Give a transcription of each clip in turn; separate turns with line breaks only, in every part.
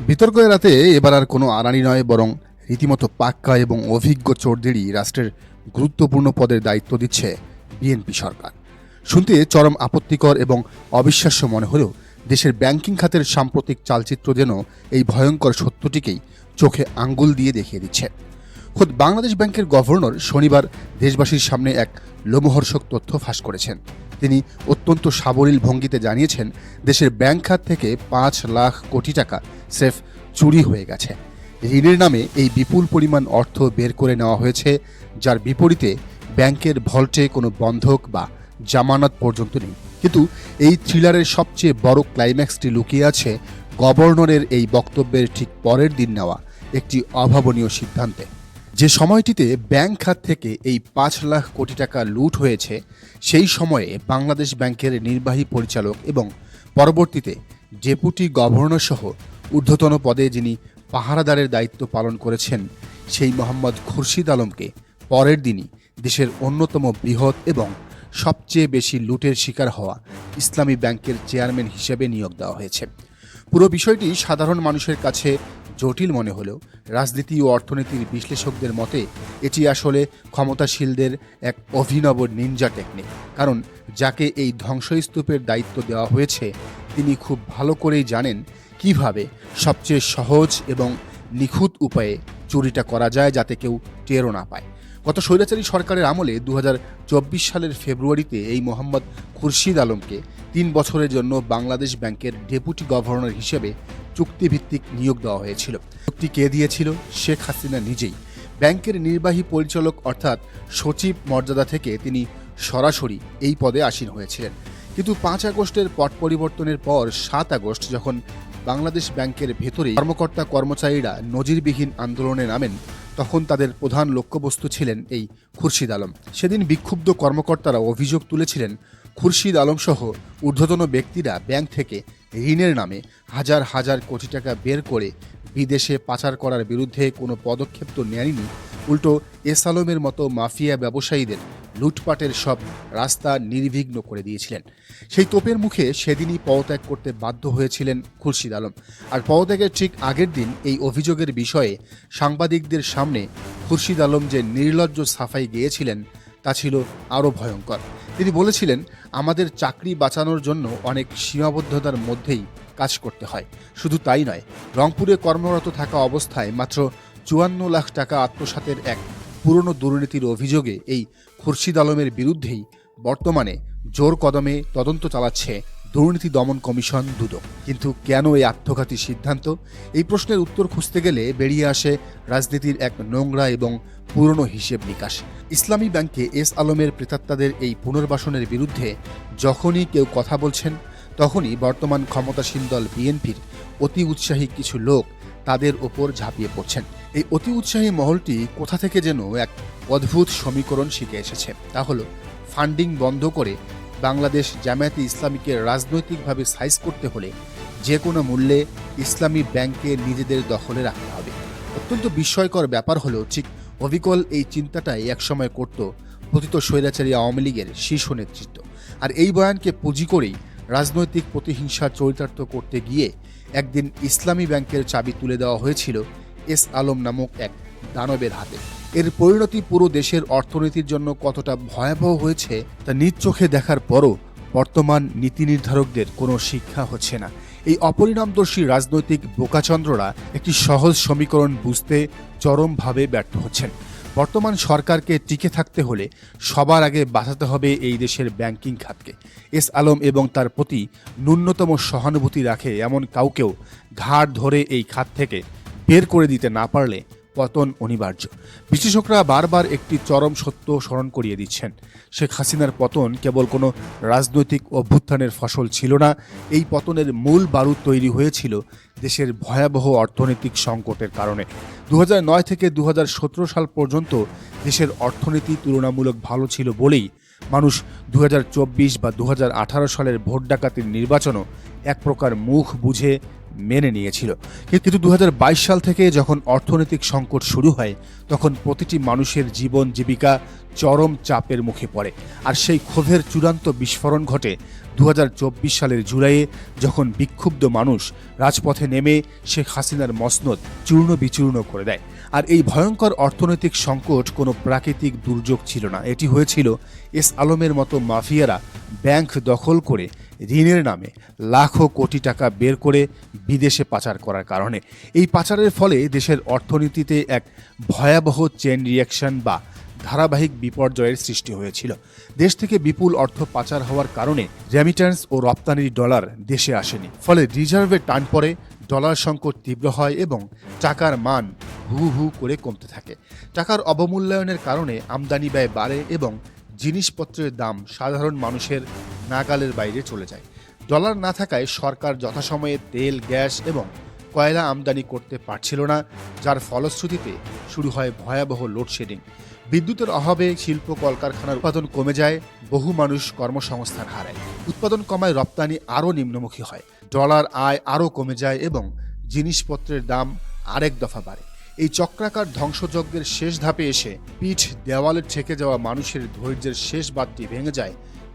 বিতর্ক এড়াতে এবার আর কোনো আড়াআড়ি নয়, বরং রীতিমতো পাক্কা এবং অভিজ্ঞ চোরদেরই রাষ্ট্রের গুরুত্বপূর্ণ পদের দায়িত্ব দিচ্ছে বিএনপি সরকার। শুনতে চরম আপত্তিকর এবং অবিশ্বাস্য মনে হলেও দেশের ব্যাংকিং খাতের সাম্প্রতিক চালচিত্র যেন এই ভয়ঙ্কর সত্যটিকেই চোখে আঙ্গুল দিয়ে দেখিয়ে দিচ্ছে। খোদ বাংলাদেশ ব্যাংকের গভর্নর শনিবার দেশবাসীর সামনে এক লোমহর্ষক তথ্য ফাঁস করেছেন। তিনি অত্যন্ত সাবলীল ভঙ্গিতে জানিয়েছেন, দেশের ব্যাংক খাত থেকে ৫ লাখ কোটি টাকা স্রেফ চুরি হয়ে গেছে। ঋণের নামে এই বিপুল পরিমাণ অর্থ বের করে নেওয়া হয়েছে, যার বিপরীতে ব্যাংকের ভল্টে কোনো বন্ধক বা জামানত পর্যন্ত নেই। কিন্তু এই থ্রিলারের সবচেয়ে বড় ক্লাইম্যাক্সটি লুকিয়ে আছে গভর্নরের এই বক্তব্যের ঠিক পরের দিন নেওয়া একটি অভাবনীয় সিদ্ধান্তে। যে সময়টিতে ব্যাংক খাত থেকে এই ৫ লাখ কোটি টাকা লুট হয়েছে, সেই সময়ে বাংলাদেশ ব্যাংকের নির্বাহী পরিচালক এবং পরবর্তীতে ডেপুটি গভর্নর সহ ঊর্ধ্বতন পদে যিনি পাহারাদারের দায়িত্ব পালন করেছেন, সেই মোহাম্মদ খুরশিদ আলমকে পরের দিনই দেশের অন্যতম বৃহৎ এবং সবচেয়ে বেশি লুটের শিকার হওয়া ইসলামী ব্যাংকের চেয়ারম্যান হিসেবে নিয়োগ দেওয়া হয়েছে। পুরো বিষয়টি সাধারণ মানুষের কাছে জটিল মনে হলেও রাজনীতি ও অর্থনীতির বিশ্লেষকদের মতে এটি আসলে ক্ষমতাশীলদের এক অভিনব নিনজা টেকনিক। কারণ যাকে এই ধ্বংসস্তূপের দায়িত্ব দেওয়া হয়েছে, তিনি খুব ভালো করেই জানেন কিভাবে সবচেয়ে সহজ এবং নিখুঁত উপায়ে চুরিটা করা যায়, যাতে কেউ টেরও না পায়। গত স্বৈরাচারী সরকারের আমলে ২০২৪ সালের ফেব্রুয়ারিতে এই মোহাম্মদ খুরশিদ আলমকে ৩ বছরের জন্য বাংলাদেশ ব্যাংকের ডেপুটি গভর্নর হিসেবে চুক্তিভিত্তিক নিয়োগ দেওয়া হয়েছিল। চুক্তি কে দিয়েছিল? শেখ হাসিনা নিজেই। ব্যাংকের নির্বাহী পরিচালক অর্থাৎ সচিব মর্যাদা থেকে তিনি সরাসরি এই পদে আসীন হয়েছিলেন। কিন্তু ৫ আগস্টের পট পরিবর্তনের পর ৭ আগস্ট যখন বাংলাদেশ ব্যাংকের ভেতরে কর্মকর্তা কর্মচারীরা নজিরবিহীন আন্দোলনে নামেন, তখন তাদের প্রধান লক্ষ্যবস্তু ছিলেন এই খুরশিদ আলম। সেদিন বিক্ষুব্ধ কর্মকর্তারা অভিযোগ তুলেছিলেন, খুরশিদ আলম সহ ঊর্ধ্বতন ব্যক্তিরা ব্যাংক থেকে ঋণের নামে হাজার হাজার কোটি টাকা বের করে বিদেশে পাচার করার বিরুদ্ধে কোনো পদক্ষেপ তো নেয়নি, উল্টো এস আলমের মতো মাফিয়া ব্যবসায়ীদের লুটপাটের সব রাস্তা নির্বিঘ্ন করে দিয়েছিলেন। সেই তোপের মুখে সেদিনই পদত্যাগ করতে বাধ্য হয়েছিলেন খুরশিদ আলম। আর পদত্যাগের ঠিক আগের দিন এই অভিযোগের বিষয়ে সাংবাদিকদের সামনে খুরশিদ আলম যে নির্লজ্জ সাফাই গিয়েছিলেন, তা ছিল আরও ভয়ঙ্কর। তিনি বলেছিলেন, আমাদের চাকরি বাঁচানোর জন্য অনেক সীমাবদ্ধতার মধ্যেই কাজ করতে হয়। শুধু তাই নয়, রংপুরে কর্মরত থাকা অবস্থায় মাত্র ৫৪ লাখ টাকা আত্মসাতের এক পুরনো দুর্নীতির অভিযোগে এই খুরশিদ আলমের বিরুদ্ধেই বর্তমানে জোর কদমে তদন্ত চালাচ্ছে দুর্নীতি দমন কমিশন দুদক। কিন্তু কেন এই আত্মঘাতী সিদ্ধান্ত? এই প্রশ্নের উত্তর খুঁজতে গেলে বেরিয়ে আসে রাজনীতির এক নোংরা এবং পুরনো হিসেব নিকাশ। ইসলামী ব্যাংকে এস আলমের প্রেতাত্মাদের এই পুনর্বাসনের বিরুদ্ধে যখনই কেউ কথা বলছেন, তখনই বর্তমান ক্ষমতাসীন দল বিএনপির অতি উৎসাহী কিছু লোক তাদের ওপর ঝাঁপিয়ে পড়ছেন। এই অতি উৎসাহী মহলটি কোথা থেকে যেন এক অদ্ভুত সমীকরণ শিখে এসেছে। তা হলো, ফান্ডিং বন্ধ করে বাংলাদেশ জামায়াতে ইসলামীকে রাজনৈতিকভাবে সাইজ করতে হলে যে কোনো মূল্যে ইসলামী ব্যাংকে নিজেদের দখলে রাখতে হবে। অত্যন্ত বিস্ময়কর ব্যাপার হলো, ঠিক অবিকল এই চিন্তাটাই একসময় করত পতিত স্বৈরাচারী আওয়ামী লীগের শীর্ষ নেতৃত্ব। আর এই বয়ানকে পুঁজি করেই রাজনৈতিক প্রতিহিংসা চরিতার্থ করতে গিয়ে একদিন ইসলামী ব্যাংকের চাবি তুলে দেওয়া হয়েছিল এস আলম নামক এক দানবের হাতে। এর পরিণতি পুরো দেশের অর্থনীতির জন্য কতটা ভয়াবহ হয়েছে তা নিজ চোখে দেখার পরও বর্তমান নীতি নির্ধারকদের কোনো শিক্ষা হচ্ছে না। এই অপরিণামদর্শী রাজনৈতিক বোকাচন্দ্ররা একটি সহজ সমীকরণ বুঝতে চরমভাবে ব্যর্থ হচ্ছেন। বর্তমান সরকারকে টিকে থাকতে হলে সবার আগে বাঁচাতে হবে এই দেশের ব্যাংকিং খাতকে। এস আলম এবং তার প্রতি ন্যূনতম সহানুভূতি রাখে এমন কাউকেও ঘাড় ধরে এই খাত থেকে বের করে দিতে না পারলে পতন অনিবার্য। বিশেষজ্ঞরা বারবার একটি চরম সত্য স্মরণ করিয়ে দিচ্ছেন, শেখ হাসিনার পতন কেবল কোনো রাজনৈতিক অভ্যুত্থানের ফসল ছিল না। এই পতনের মূল বারুদ তৈরি হয়েছিল দেশের ভয়াবহ অর্থনৈতিক সংকটের কারণে। ২০০৯ থেকে ২০১৭ সাল পর্যন্ত দেশের অর্থনীতি তুলনামূলক ভালো ছিল বলেই মানুষ ২০২৪ বা ২০১৮ সালের ভোট ডাকাতির নির্বাচনও এক প্রকার মুখ বুঝে মেনে নিয়েছিল। কিন্তু 2022 সাল থেকে যখন অর্থনৈতিক সংকট শুরু হয়, তখন প্রতিটি মানুষের জীবন জীবিকা চরম চাপের মুখে পড়ে। আর সেই ক্ষোভের চূড়ান্ত বিস্ফোরণ ঘটে 2024 সালের জুলাইয়ে, যখন বিক্ষুব্ধ মানুষ রাজপথে নেমে শেখ হাসিনার মসনদ চূর্ণ বিচূর্ণ করে দেয়। আর এই ভয়ঙ্কর অর্থনৈতিক সংকট কোনো প্রাকৃতিক দুর্যোগ ছিল না, এটি হয়েছিল এস আলমের মতো মাফিয়ারা ব্যাংক দখল করে ঋণের নামে লাখো কোটি টাকা বের করে বিদেশে পাচার করার কারণে। এই পাচারের ফলে দেশের অর্থনীতিতে এক ভয়াবহ চেইন রিঅ্যাকশন বা ধারাবাহিক বিপর্যয়ের সৃষ্টি হয়েছিল। দেশ থেকে বিপুল অর্থ পাচার হওয়ার কারণে রেমিট্যান্স ও রপ্তানির ডলার দেশে আসেনি, ফলে রিজার্ভে টান পড়ে, ডলার সংকট তীব্র হয় এবং টাকার মান হু হু করে কমতে থাকে। টাকার অবমূল্যায়নের কারণে আমদানি ব্যয় বাড়ে এবং জিনিসপত্রের দাম সাধারণ মানুষের নাগালের বাইরে চলে যায়। ডলার না থাকায় সরকার যথাসময়ে তেল, গ্যাস এবং কয়লা আমদানি করতে পারছিল না, যার ফলশ্রুতিতে শুরু হয় ভয়াবহ লোডশেডিং। বিদ্যুতের অভাবে শিল্প কলকারখানার উৎপাদন কমে যায়, বহু মানুষ কর্মসংস্থান হারায়। উৎপাদন কমায় রপ্তানি আরও নিম্নমুখী হয়, ডলার আয় আরও কমে যায় এবং জিনিসপত্রের দাম আরেক দফা বাড়ে। এই চক্রাকার ধ্বংসযজ্ঞের শেষ ধাপে এসে পিঠ দেওয়ালে ঠেকে যাওয়া মানুষের ধৈর্যের শেষ বাঁধটি ভেঙে যায়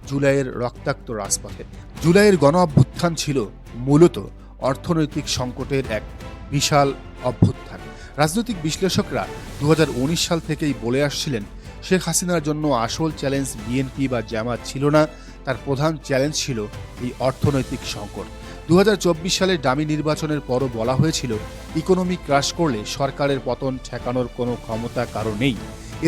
জুলাইয়ের রক্তাক্ত রাজপথে। জুলাইয়ের গণ অভ্যুত্থান ছিল মূলত অর্থনৈতিক সংকটের এক বিশাল অভ্যুত্থান। রাজনৈতিক বিশ্লেষকরা 2019 সাল থেকেই বলে আসছিলেন, শেখ হাসিনার জন্য আসল চ্যালেঞ্জ বিএনপি বা জামাত ছিল না, তার প্রধান চ্যালেঞ্জ ছিল এই অর্থনৈতিক সংকট। 2024 সালের ডামি নির্বাচনের পরও বলা হয়েছিল, ইকোনমি ক্রাশ করলে সরকারের পতন ঠেকানোর কোনো ক্ষমতা কারো নেই,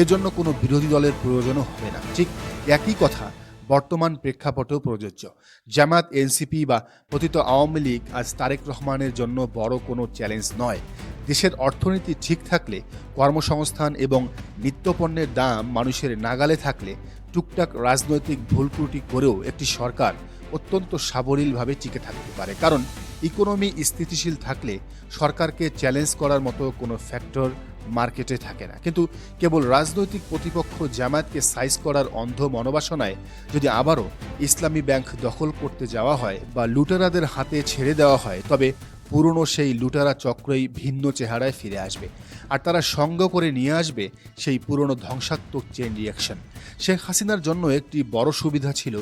এর জন্য কোনো বিরোধী দলের প্রয়োজনও হবে না। ঠিক একই কথা বর্তমান প্রেক্ষাপটেও প্রযোজ্য। জামাত, এনসিপি বা পতিত আওয়ামী লীগ আজ তারেক রহমানের জন্য বড় কোনো চ্যালেঞ্জ নয়। দেশের অর্থনীতি ঠিক থাকলে, কর্মসংস্থান এবং নিত্যপণ্যের দাম মানুষের নাগালে থাকলে, টুকটাক রাজনৈতিক ভুলত্রুটি করেও একটি সরকার অত্যন্ত সাবলীলভাবে টিকে থাকতে পারে। কারণ ইকোনমি স্থিতিশীল থাকলে সরকারকে চ্যালেঞ্জ করার মতো কোনো ফ্যাক্টর মার্কেটে থাকে না। কিন্তু কেবল রাজনৈতিক প্রতিপক্ষ জামায়াতকে সাইজ করার অন্ধ মনোবাসনায় যদি আবারও ইসলামী ব্যাংক দখল করতে যাওয়া হয় বা লুটেরাদের হাতে ছেড়ে দেওয়া হয়, তবে পুরনো সেই লুটেরা চক্রই ভিন্ন চেহারায় ফিরে আসবে। আর তারা সঙ্গ করে নিয়ে আসবে সেই পুরনো ধ্বংসাত্মক চেইন রিঅ্যাকশন। শেখ হাসিনার জন্য একটি বড় সুবিধা ছিল,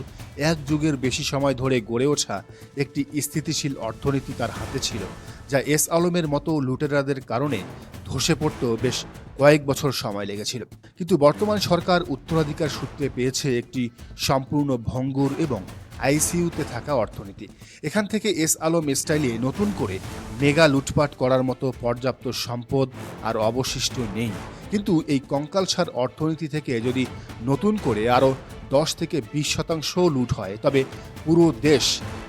এক যুগের বেশি সময় ধরে গড়ে ওঠা একটি স্থিতিশীল অর্থনীতি তার হাতে ছিল, যা এস আলমের মতো লুটেরাদের কারণে ধসে পড়তে বেশ কয়েক বছর সময় লেগেছিল। কিন্তু বর্তমান সরকার উত্তরাধিকার সূত্রে পেয়েছে একটি সম্পূর্ণ ভঙ্গুর এবং আইসিইউতে থাকা অর্থনীতি। এখান থেকে এস আলম স্টাইলে নতুন করে মেগা লুটপাট করার মতো পর্যাপ্ত সম্পদ আর অবশিষ্ট নেই। কিন্তু এই কঙ্কালসার অর্থনীতি থেকে যদি নতুন করে আরও 10 থেকে 20% লুট হয়, তবে পুরো দেশ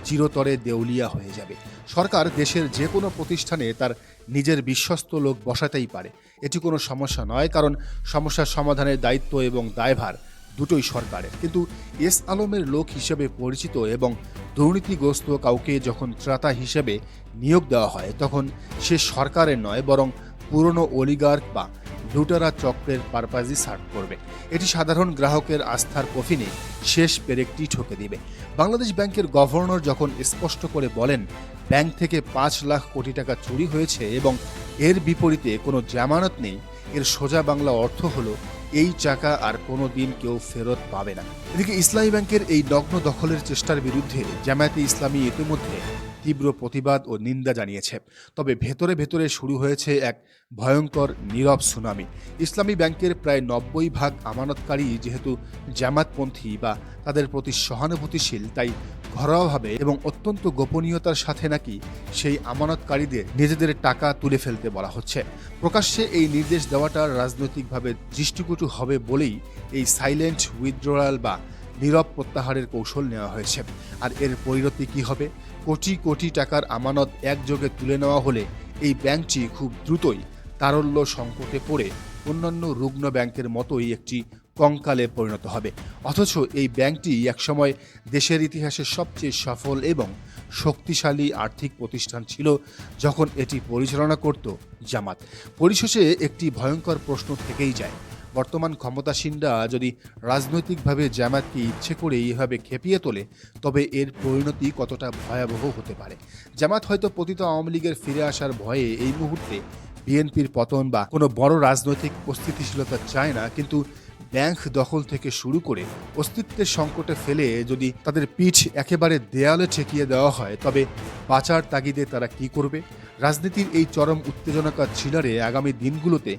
চিরতরে দেউলিয়া হয়ে যাবে। সরকার দেশের যে কোনো প্রতিষ্ঠানে তার নিজের বিশ্বস্ত লোক বসাতেই পারে, এটি কোনো সমস্যা নয়, কারণ সমস্যার সমাধানের দায়িত্ব এবং দায়ভার দুটোই সরকারের। কিন্তু এস আলমের লোক হিসেবে পরিচিত এবং দুর্নীতিগ্রস্ত কাউকে যখন ত্রাতা হিসেবে নিয়োগ দেওয়া হয়, তখন সে সরকারের নয়, বরং পুরনো অলিগার্ক বা লুটেরা চক্রের পারপাজই সার্ভ করবে। এটি সাধারণ গ্রাহকের আস্থার কফিনে শেষ পেরেকটি ঠকে দিবে। বাংলাদেশ ব্যাংকের গভর্নর যখন স্পষ্ট করে বলেন, ব্যাংক থেকে 5 লাখ কোটি টাকা চুরি হয়েছে এবং এর বিপরীতে কোনো জামানত নেই, এর সোজা বাংলা অর্থ হলো এই টাকা আর কোনো দিন কেউ ফেরত পাবে না। এদিকে ইসলামী ব্যাংকের এই নগ্ন দখলের চেষ্টার বিরুদ্ধে জামায়াতে ইসলামী ইতিমধ্যে তীব্র প্রতিবাদ ও নিন্দা জানিয়েছে। তবে ভেতরে ভেতরে শুরু হয়েছে এক ভয়ঙ্কর নীরব সুনামি। ইসলামী ব্যাংকের প্রায় 90% আমানতকারী যেহেতু জামাতপন্থী বা তাদের প্রতি সহানুভূতিশীল, তাই ঘরোয়াভাবে এবং অত্যন্ত গোপনীয়তার সাথে নাকি সেই আমানতকারীদের নিজেদের টাকা তুলে ফেলতে বলা হচ্ছে। প্রকাশ্যে এই নির্দেশ দেওয়াটা রাজনৈতিকভাবে দৃষ্টিকটু হবে বলেই এই সাইলেন্ট উইথড্রয়াল বা নীরব প্রত্যাহারের কৌশল নেওয়া হয়েছে। আর এর পরিণতি কী হবে? কোটি কোটি টাকার আমানত একযোগে তুলে নেওয়া হলে এই ব্যাংকটি খুব দ্রুতই তারল্য সংকটে পড়ে অন্যান্য রুগ্ন ব্যাংকের মতোই একটি কঙ্কালে পরিণত হবে। অথচ এই ব্যাংকটি একসময় দেশের ইতিহাসে সবচেয়ে সফল এবং শক্তিশালী আর্থিক প্রতিষ্ঠান ছিল যখন এটি পরিচালনা করত জামাত। পরিশেষে একটি ভয়ঙ্কর প্রশ্ন থেকেই যায়, বর্তমান ক্ষমতাসীনরা যদি রাজনৈতিকভাবে জামায়াতকে ইচ্ছে করে এইভাবে খেপিয়ে তোলে, তবে এর পরিণতি কতটা ভয়াবহ হতে পারে। জামায়াত হয়তো পতিত আওয়ামী লীগের ফিরে আসার ভয়ে এই মুহূর্তে বিএনপির পতন বা কোনো বড় রাজনৈতিক অস্থিতিশীলতা চায় না, কিন্তু ব্যাংক দখল থেকে শুরু করে অস্তিত্বের সংকটে ফেলে যদি তাদের পিঠ একেবারে দেয়ালে ঠেকিয়ে দেওয়া হয়, তবে বাঁচার তাগিদে তারা কি করবে? রাজনীতির এই চরম উত্তেজনাকার ছিলারে আগামী দিনগুলোতে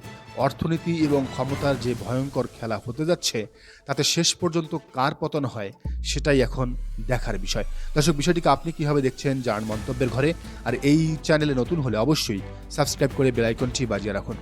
অর্থনীতি এবং ক্ষমতার যে ভয়ঙ্কর খেলা হতে যাচ্ছে, তাতে শেষ পর্যন্ত কার পতন হয় সেটাই এখন দেখার বিষয়। দর্শক, বিষয়টিকে আপনি কীভাবে দেখছেন জানান মন্তব্যের ঘরে। আর এই চ্যানেলে নতুন হলে অবশ্যই সাবস্ক্রাইব করে বেল আইকনটি বাজিয়ে রাখুন।